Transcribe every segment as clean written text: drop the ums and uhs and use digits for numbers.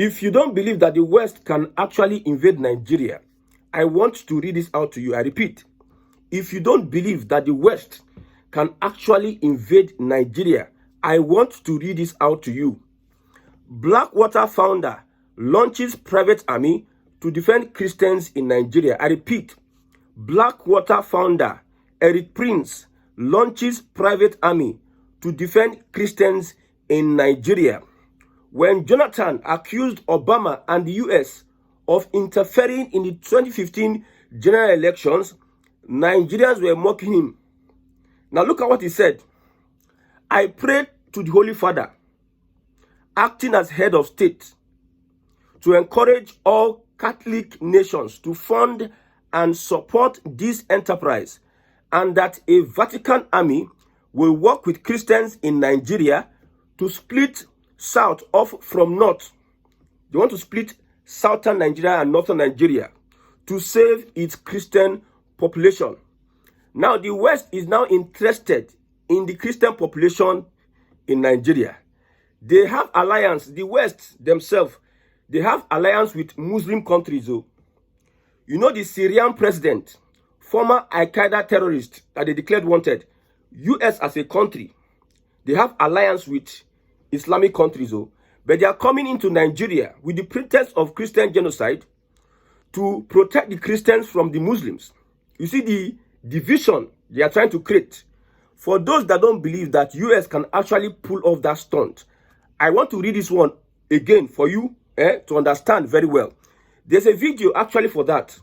If you don't believe that the West can actually invade Nigeria, I want to read this out to you. I repeat, if you don't believe that the West can actually invade Nigeria, I want to read this out to you. Blackwater founder launches private army to defend Christians in Nigeria. I repeat, Blackwater founder Eric Prince launches private army to defend Christians in Nigeria. When Jonathan accused Obama and the US of interfering in the 2015 general elections, Nigerians were mocking him. Now look at what he said. I prayed to the Holy Father, acting as head of state, to encourage all Catholic nations to fund and support this enterprise, and that a Vatican army will work with Christians in Nigeria to split South off from North. They want to split Southern Nigeria and Northern Nigeria to save its Christian population. Now, the West is now interested in the Christian population in Nigeria. They have alliance, the West themselves, they have alliance with Muslim countries. You know the Syrian president, former Al-Qaeda terrorist that they declared wanted, US as a country, they have alliance with Islamic countries. But they are coming into Nigeria with the pretext of Christian genocide to protect the Christians from the Muslims. You see the division they are trying to create. For those that don't believe that US can actually pull off that stunt, I want to read this one again for you to understand very well. There's a video actually for that.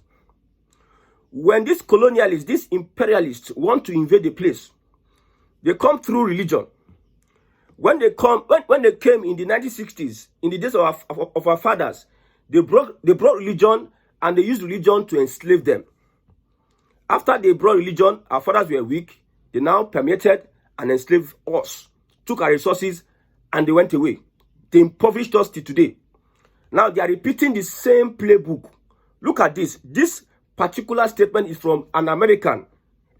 When these colonialists, these imperialists want to invade the place, they come through religion. When they came in the 1960s, in the days of our fathers, they brought religion, and they used religion to enslave them. After they brought religion, our fathers were weak. They now permeated and enslaved us, took our resources, and they went away. They impoverished us till today. Now they are repeating the same playbook. Look at this. This particular statement is from an American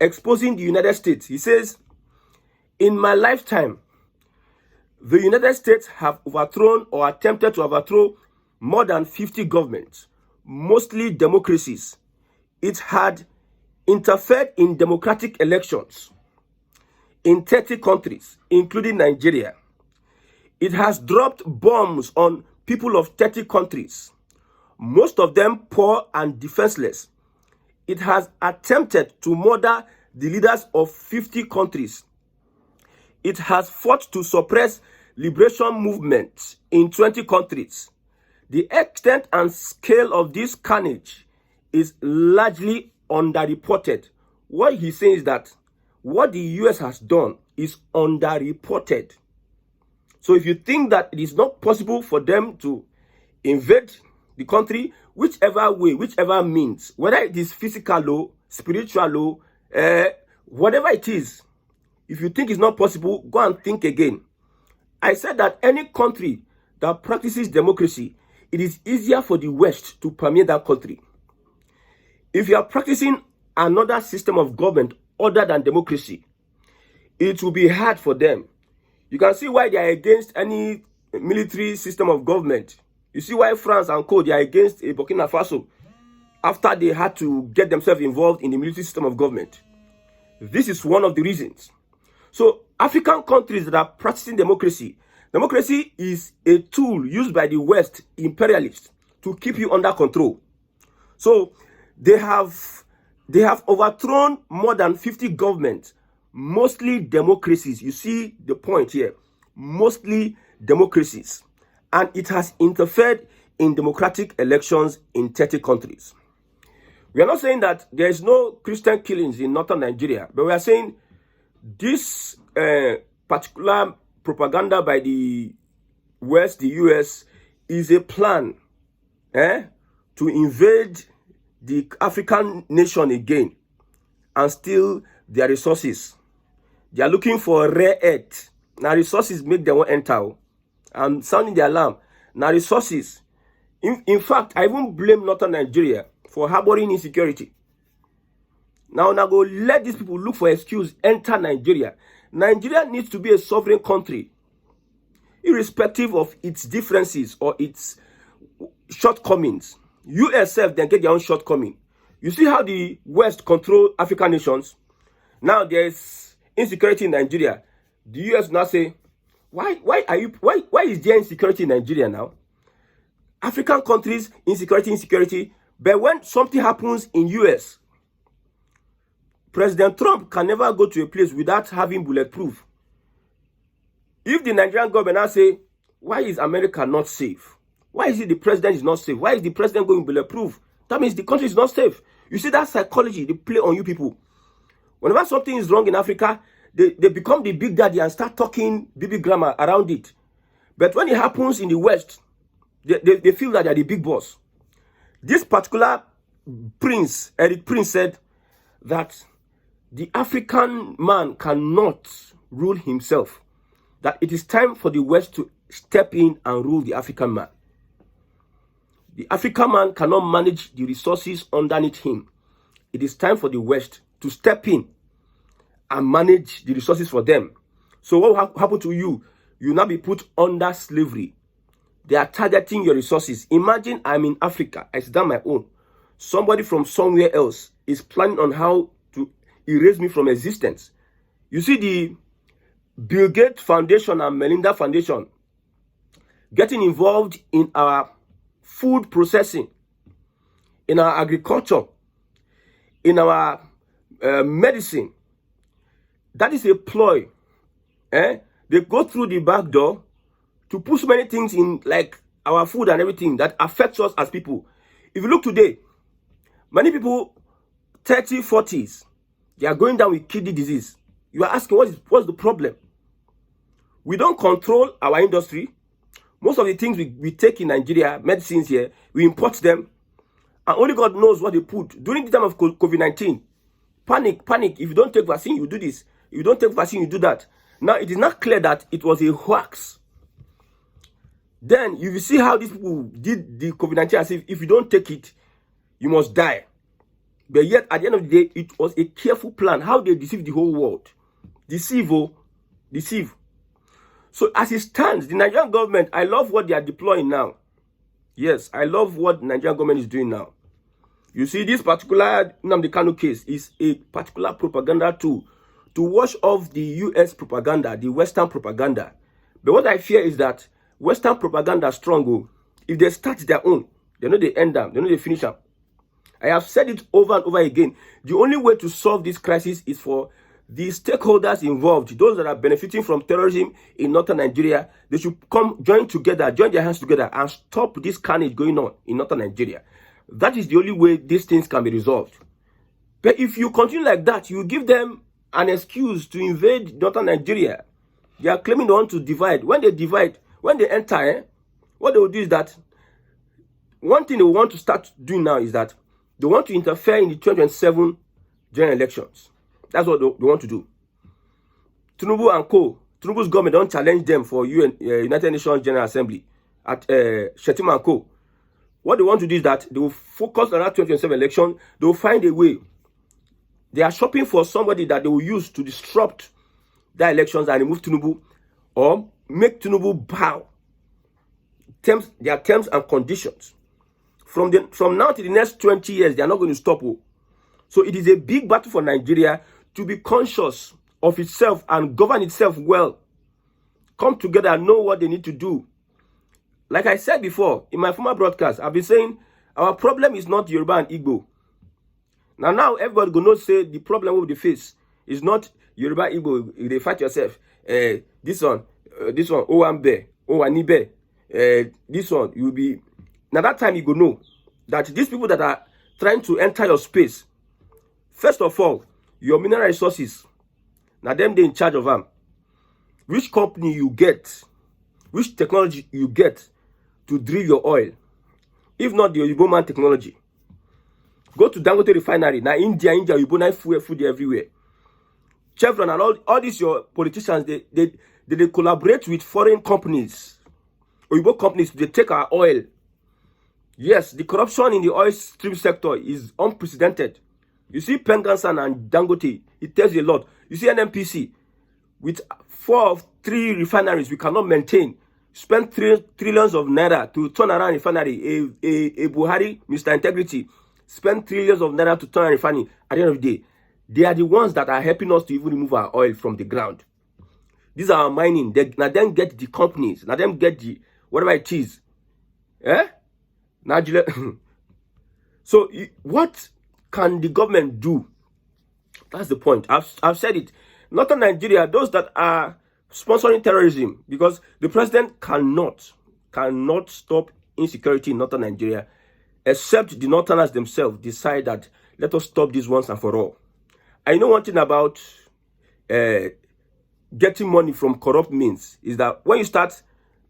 exposing the United States. He says, in my lifetime, the United States have overthrown or attempted to overthrow more than 50 governments, mostly democracies. It had interfered in democratic elections in 30 countries, including Nigeria. It has dropped bombs on people of 30 countries, most of them poor and defenseless. It has attempted to murder the leaders of 50 countries. It has fought to suppress liberation movements in 20 countries. The extent and scale of this carnage is largely underreported. What he's saying is that what the US has done is underreported. So if you think that it is not possible for them to invade the country, whichever way, whichever means, whether it is physical law, spiritual law, whatever it is, if you think it's not possible, go and think again. I said that any country that practices democracy, it is easier for the West to permeate that country. If you are practicing another system of government other than democracy, it will be hard for them. You can see why they are against any military system of government. You see why France and Co, they are against Burkina Faso after they had to get themselves involved in the military system of government. This is one of the reasons. So African countries that are practicing democracy, democracy is a tool used by the West imperialists to keep you under control. So they have overthrown more than 50 governments, mostly democracies. You see the point here, mostly democracies. And it has interfered in democratic elections in 30 countries. We are not saying that there is no Christian killings in northern Nigeria, but we are saying this particular propaganda by the West, the US, is a plan to invade the African nation again and steal their resources. They are looking for rare earth. Now resources make them enter. I'm sounding the alarm. Now resources. In fact, I even blame northern Nigeria for harboring insecurity. Now go let these people look for excuse, enter Nigeria. Nigeria needs to be a sovereign country, irrespective of its differences or its shortcomings. US self then get their own shortcoming. You see how the West control African nations? Now there's insecurity in Nigeria. The US now say, why is there insecurity in Nigeria now? African countries, insecurity. But when something happens in US, President Trump can never go to a place without having bulletproof. If the Nigerian government now say, why is America not safe? Why is it the president is not safe? Why is the president going bulletproof? That means the country is not safe. You see that psychology, they play on you people. Whenever something is wrong in Africa, they become the big daddy and start talking baby grammar around it. But when it happens in the West, they feel that they are the big boss. This particular prince, Eric Prince, said that the African man cannot rule himself. That it is time for the West to step in and rule the African man. The African man cannot manage the resources underneath him. It is time for the West to step in and manage the resources for them. So what will happen to you? You will now be put under slavery. They are targeting your resources. Imagine I'm in Africa. I sit down my own. Somebody from somewhere else is planning on how to erase me from existence. You see the Bill Gates Foundation and Melinda Foundation getting involved in our food processing, in our agriculture, in our medicine. That is a ploy. They go through the back door to push many things in, like our food and everything that affects us as people. If you look today, many people, 30s, 40s, they are going down with kidney disease. You are asking, what's the problem? We don't control our industry. Most of the things we take in Nigeria, medicines here, we import them. And only God knows what they put. During the time of COVID-19, panic. If you don't take vaccine, you do this. If you don't take vaccine, you do that. Now, it is not clear that it was a hoax. Then, you will see how these people did the COVID-19 as if you don't take it, you must die. But yet, at the end of the day, it was a careful plan. How they deceived the whole world. Deceive. So, as it stands, the Nigerian government, I love what they are deploying now. Yes, I love what the Nigerian government is doing now. You see, this particular Nnamdi Kanu case is a particular propaganda tool to wash off the US propaganda, the Western propaganda. But what I fear is that Western propaganda strong. If they start their own, they know they end them, they know they finish them. I have said it over and over again. The only way to solve this crisis is for the stakeholders involved, those that are benefiting from terrorism in northern Nigeria. They should join their hands together and stop this carnage going on in northern Nigeria. That is the only way these things can be resolved. But if you continue like that, you give them an excuse to invade northern Nigeria. They are claiming they want to divide. When they enter, what they will do is that one thing they want to start doing now is that they want to interfere in the 2027 general elections. That's what they want to do. Tinubu and co. Tinubu's government don't challenge them for United Nations General Assembly at Shetima and co. What they want to do is that they will focus on that 2027 election. They will find a way. They are shopping for somebody that they will use to disrupt their elections and remove Tinubu or make Tinubu bow. Their terms and conditions. From now to the next 20 years, they are not going to stop. So it is a big battle for Nigeria to be conscious of itself and govern itself well. Come together and know what they need to do. Like I said before, in my former broadcast, I've been saying our problem is not Yoruba and Igbo. Now everybody gonna say the problem with the face is not Yoruba, Igbo. They fight yourself. This one, Owambe, Owanibe. This one, you'll be. Now that time you go know that these people that are trying to enter your space, first of all, your mineral resources. Now them they in charge of them. Which company you get, which technology you get to drill your oil, if not the Oyibo man technology. Go to Dangote refinery. Now India, Oyibo na food everywhere. Chevron and all these your politicians, they collaborate with foreign companies, Oyibo companies, they take our oil. Yes, the corruption in the oil stream sector is unprecedented. You see Pengansan and Dangote, it tells you a lot. You see NNPC, with 4 of 3 refineries we cannot maintain. spent trillions of naira to turn around refinery. A Buhari, Mr. Integrity, spent trillions of naira to turn around refinery. At the end of the day, they are the ones that are helping us to even remove our oil from the ground. These are our mining. Now them get the companies. Now them get the whatever it is. Now, so what can the government do? That's the point. I've said it. Northern Nigeria, those that are sponsoring terrorism, because the president cannot stop insecurity in Northern Nigeria, except the Northerners themselves decide that let us stop this once and for all. I know one thing about getting money from corrupt means is that when you start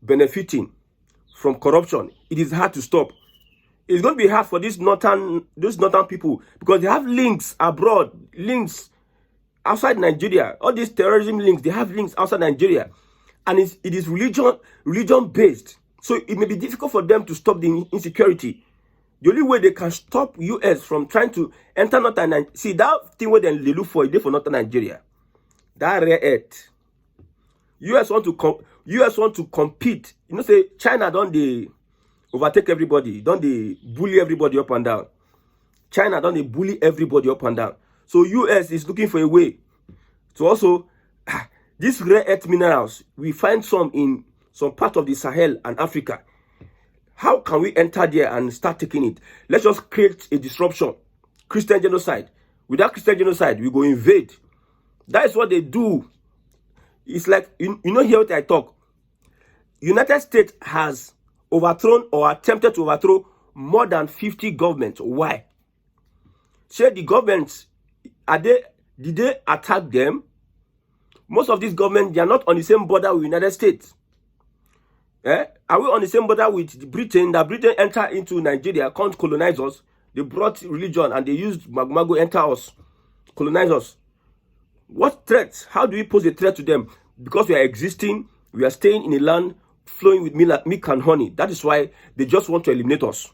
benefiting from corruption, it is hard to stop. It's going to be hard for these northern people because they have links abroad, links outside Nigeria. All these terrorism links, they have links outside Nigeria, and it is religion based. So it may be difficult for them to stop the insecurity. The only way they can stop US from trying to enter northern Nigeria, see that thing where they look for it for northern Nigeria, that rare earth. US want to compete. You know, say China don't they overtake everybody, don't they bully everybody up and down. China don't they bully everybody up and down. So US is looking for a way to also these rare earth minerals. We find some in some part of the Sahel and Africa. How can we enter there and start taking it? Let's just create a disruption. Christian genocide. Without Christian genocide, we go invade. That is what they do. It's like, you know, here what I talk. United States has overthrown or attempted to overthrow more than 50 governments. Why? Say the governments, did they attack them? Most of these governments, they are not on the same border with United States. Are we on the same border with Britain? That Britain entered into Nigeria, can't colonize us. They brought religion and they used Magmago enter us, colonize us. What threats? How do we pose a threat to them? Because we are existing, we are staying in a land flowing with milk and honey. That is why they just want to eliminate us.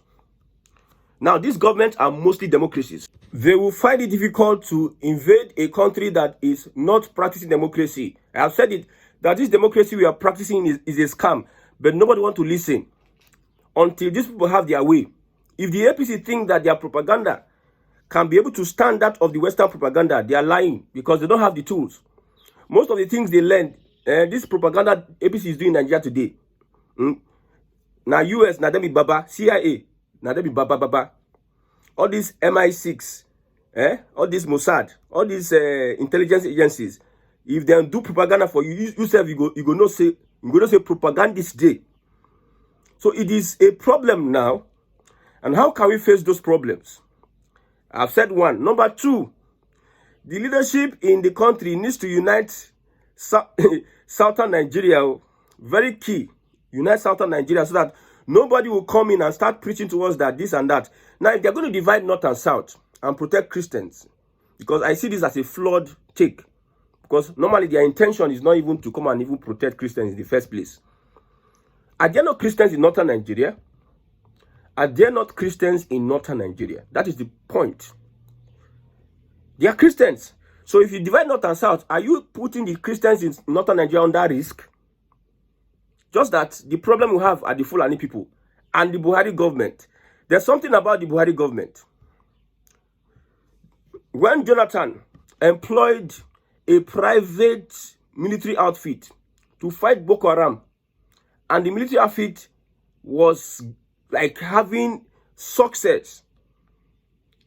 Now, these governments are mostly democracies. They will find it difficult to invade a country that is not practicing democracy. I have said it, that this democracy we are practicing is a scam. But nobody wants to listen until these people have their way. If the APC think that their propaganda can be able to stand that of the Western propaganda, they are lying because they don't have the tools. Most of the things they learned, this propaganda APC is doing in Nigeria today. Now US, now them be Baba, CIA, now them be Baba. All these MI6, all these Mossad, all these intelligence agencies, if they do propaganda for you, yourself, you go not say propagandist day. So it is a problem now. And how can we face those problems? I've said one. Number two, the leadership in the country needs to unite Southern Nigeria. Very key. Unite Southern Nigeria so that nobody will come in and start preaching to us that this and that. Now, if they're going to divide North and South and protect Christians, because I see this as a flawed take, because normally their intention is not even to come and even protect Christians in the first place. Are there not Christians in Northern Nigeria? Are there not Christians in Northern Nigeria? That is the point. They are Christians. So if you divide North and South, are you putting the Christians in Northern Nigeria under risk? Just that the problem we have are the Fulani people and the Buhari government. There's something about the Buhari government. When Jonathan employed a private military outfit to fight Boko Haram, and the military outfit was like having success,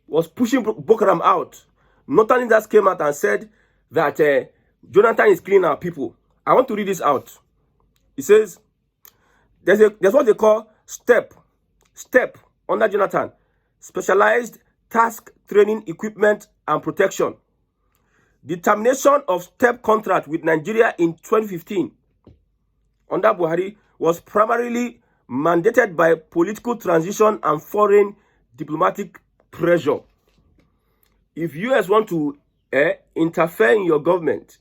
was pushing Boko Haram out, Northern leaders came out and said that Jonathan is killing our people. I want to read this out. It says, there's what they call STEP under Jonathan, Specialized Task Training Equipment and Protection. The termination of STEP contract with Nigeria in 2015 under Buhari was primarily mandated by political transition and foreign diplomatic pressure. If US want to interfere in your government,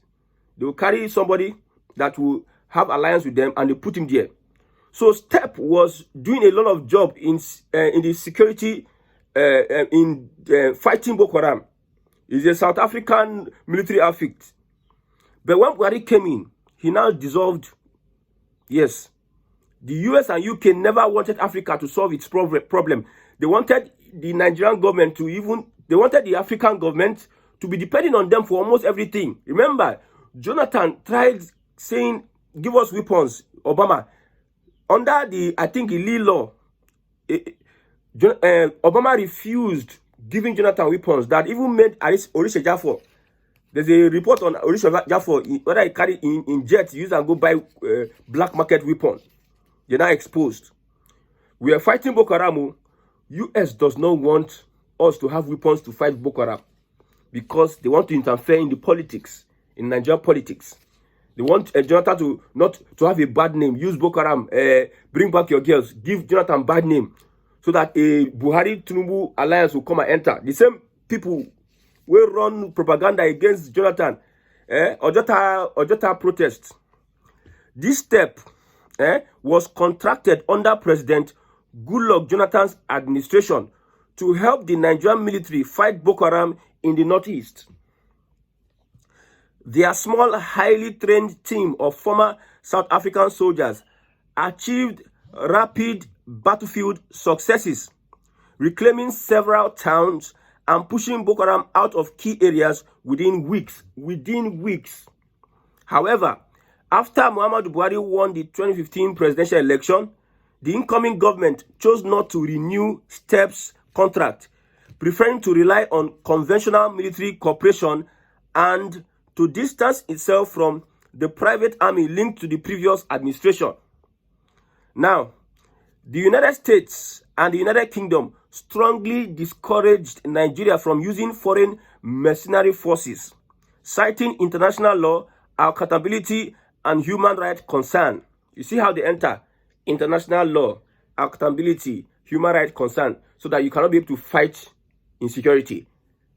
they will carry somebody that will have alliance with them and they put him there. So STEP was doing a lot of job in the security, in fighting Boko Haram. It's a South African military outfit. But when Buhari came in, he now dissolved. Yes, The US and UK never wanted Africa to solve its problem. They wanted the Nigerian government they wanted the African government to be depending on them for almost everything. Remember, Jonathan tried saying, give us weapons, Obama. Under the, I think, the Lee law, Obama refused giving Jonathan weapons that even made Orisha Jaffor. There's a report on Orisha Jaffor, whether he carried in jet, use and go buy black market weapons. They're now exposed. We are fighting Boko Haram. US does not want us to have weapons to fight Boko Haram because they want to interfere in the politics, in Nigerian politics. They want Jonathan to have a bad name, use Boko Haram, bring back your girls, give Jonathan bad name, so that a Buhari Tinubu alliance will come and enter. The same people will run propaganda against Jonathan, Ojota protests. This step was contracted under President Goodluck Jonathan's administration to help the Nigerian military fight Boko Haram in the northeast. Their small, highly trained team of former South African soldiers achieved rapid battlefield successes, reclaiming several towns and pushing Boko Haram out of key areas within weeks. However, after Muhammadu Buhari won the 2015 presidential election, the incoming government chose not to renew STEP's contract, preferring to rely on conventional military cooperation and to distance itself from the private army linked to the previous administration. Now, the United States and the United Kingdom strongly discouraged Nigeria from using foreign mercenary forces, citing international law, accountability, and human rights concern. You see how they enter international law, accountability, human rights concern, so that you cannot be able to fight insecurity.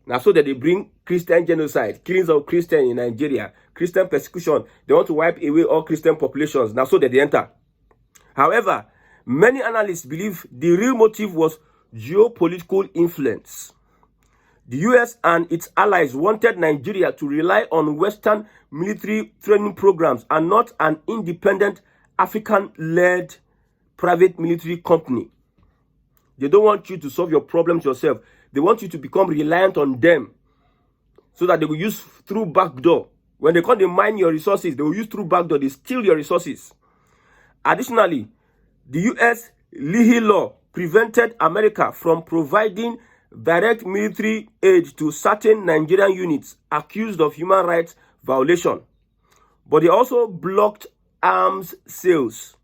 Now, so that they bring Christian genocide, killings of Christians in Nigeria, Christian persecution. They want to wipe away all Christian populations. Now, so that they enter. However, many analysts believe the real motive was geopolitical influence. The US and its allies wanted Nigeria to rely on Western military training programs and not an independent African-led private military company. They don't want you to solve your problems yourself. They want you to become reliant on them so that they will use through backdoor. When they come, they mine your resources. They will use through backdoor. They steal your resources. Additionally, the U.S. Leahy law prevented America from providing direct military aid to certain Nigerian units accused of human rights violation. But they also blocked arms sales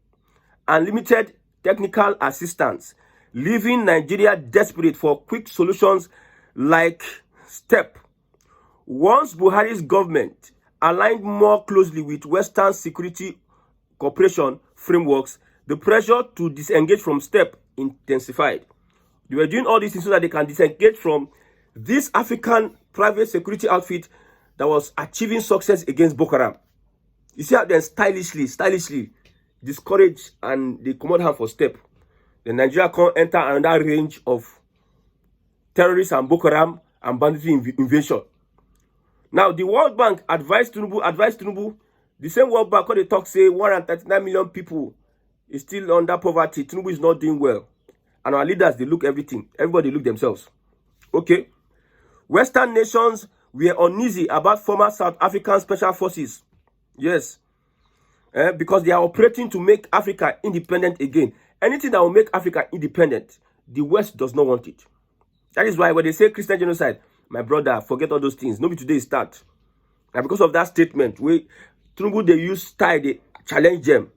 and limited technical assistance, leaving Nigeria desperate for quick solutions like STEP. Once Buhari's government aligned more closely with Western security cooperation frameworks, the pressure to disengage from STEP intensified. They were doing all these things so that they can disengage from this African private security outfit that was achieving success against Boko Haram. You see how they stylishly discourage and they command hand for STEP. The Nigeria can't enter another range of terrorists and Boko Haram and banditry invasion. Now, the World Bank advised Tinubu, the same World Bank, when they talk, say 139 million people is still under poverty. Tinubu is not doing well. And our leaders, they look everything. Everybody look themselves. Okay. Western nations were uneasy about former South African special forces. Yes. Because they are operating to make Africa independent again. Anything that will make Africa independent, the West does not want it. That is why when they say Christian genocide, my brother, forget all those things. Nobody today start. And because of that statement, Tinubu, they use style, they challenge them.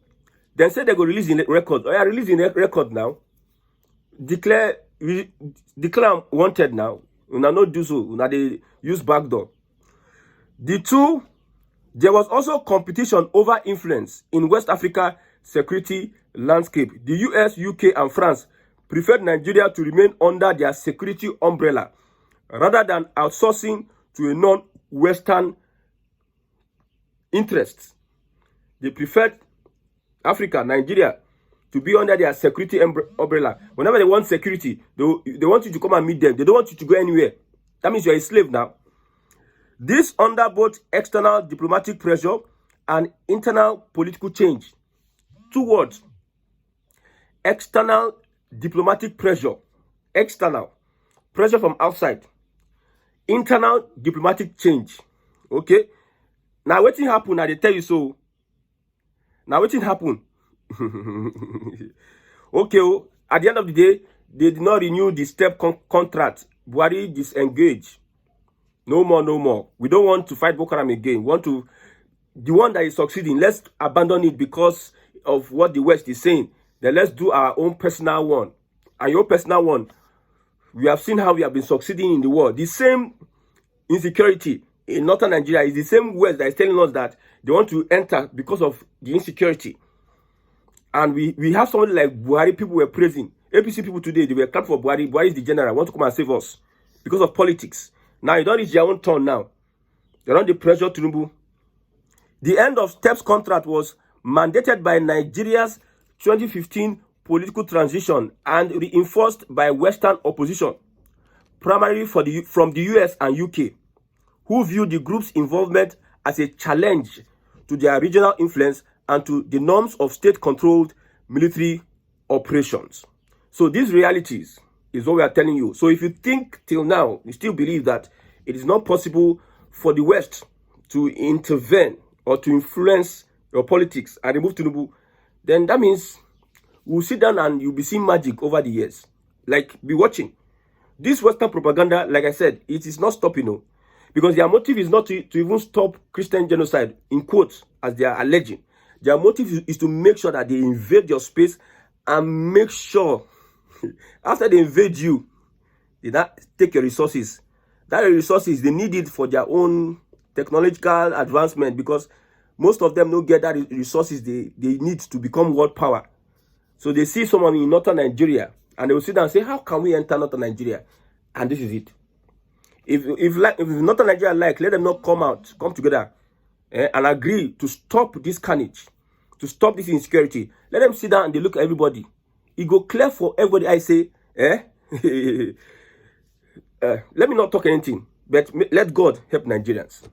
Then say they go release in record. Oh, yeah, release in record now. Declare wanted now. You not do so. You they use backdoor. There was also competition over influence in West Africa security landscape. The US, UK, and France preferred Nigeria to remain under their security umbrella rather than outsourcing to a non-Western interests. They preferred Africa, Nigeria, to be under their security umbrella. Whenever they want security, they want you to come and meet them. They don't want you to go anywhere. That means you're a slave now. This under both external diplomatic pressure and internal political change. 2 words: external diplomatic pressure, external pressure from outside, internal diplomatic change. Okay, now wetin happen? I dey tell you so. Now wetin happen? Okay, at the end of the day, they did not renew the step contract. Buhari disengage. No more, no more. We don't want to fight Boko Haram again. We want to, the one that is succeeding, let's abandon it because of what the West is saying. Then let's do our own personal one. And your personal one, we have seen how we have been succeeding in the world. The same insecurity in northern Nigeria is the same West that is telling us that they want to enter because of the insecurity. And we have somebody like Buhari, people were praising. APC people today, they were clapping for Buhari. Buhari is the general, want to come and save us because of politics. Now, you don't reach your own turn now. They don't the pressure Tinubu. The end of STEP's contract was mandated by Nigeria's 2015 political transition and reinforced by Western opposition, primarily from the US and UK, who viewed the group's involvement as a challenge to their regional influence and to the norms of state-controlled military operations. So these realities is what we are telling you. So if you think till now, you still believe that it is not possible for the West to intervene or to influence your politics and remove Tinubu, then that means we'll sit down and you'll be seeing magic over the years. Like, be watching. This Western propaganda, like I said, it is not stopping, because their motive is not to even stop Christian genocide, in quotes, as they are alleging. Their motive is to make sure that they invade your space and make sure after they invade you, they not take your resources. That resources, they need it for their own technological advancement, because most of them don't get that resources they need to become world power. So they see someone in northern Nigeria and they will sit down and say, how can we enter northern Nigeria? And this is it. If northern Nigeria let them not come together and agree to stop this carnage, to stop this insecurity. Let them sit down and they look at everybody. It go clear for everybody. I say, let me not talk anything, but let God help Nigerians.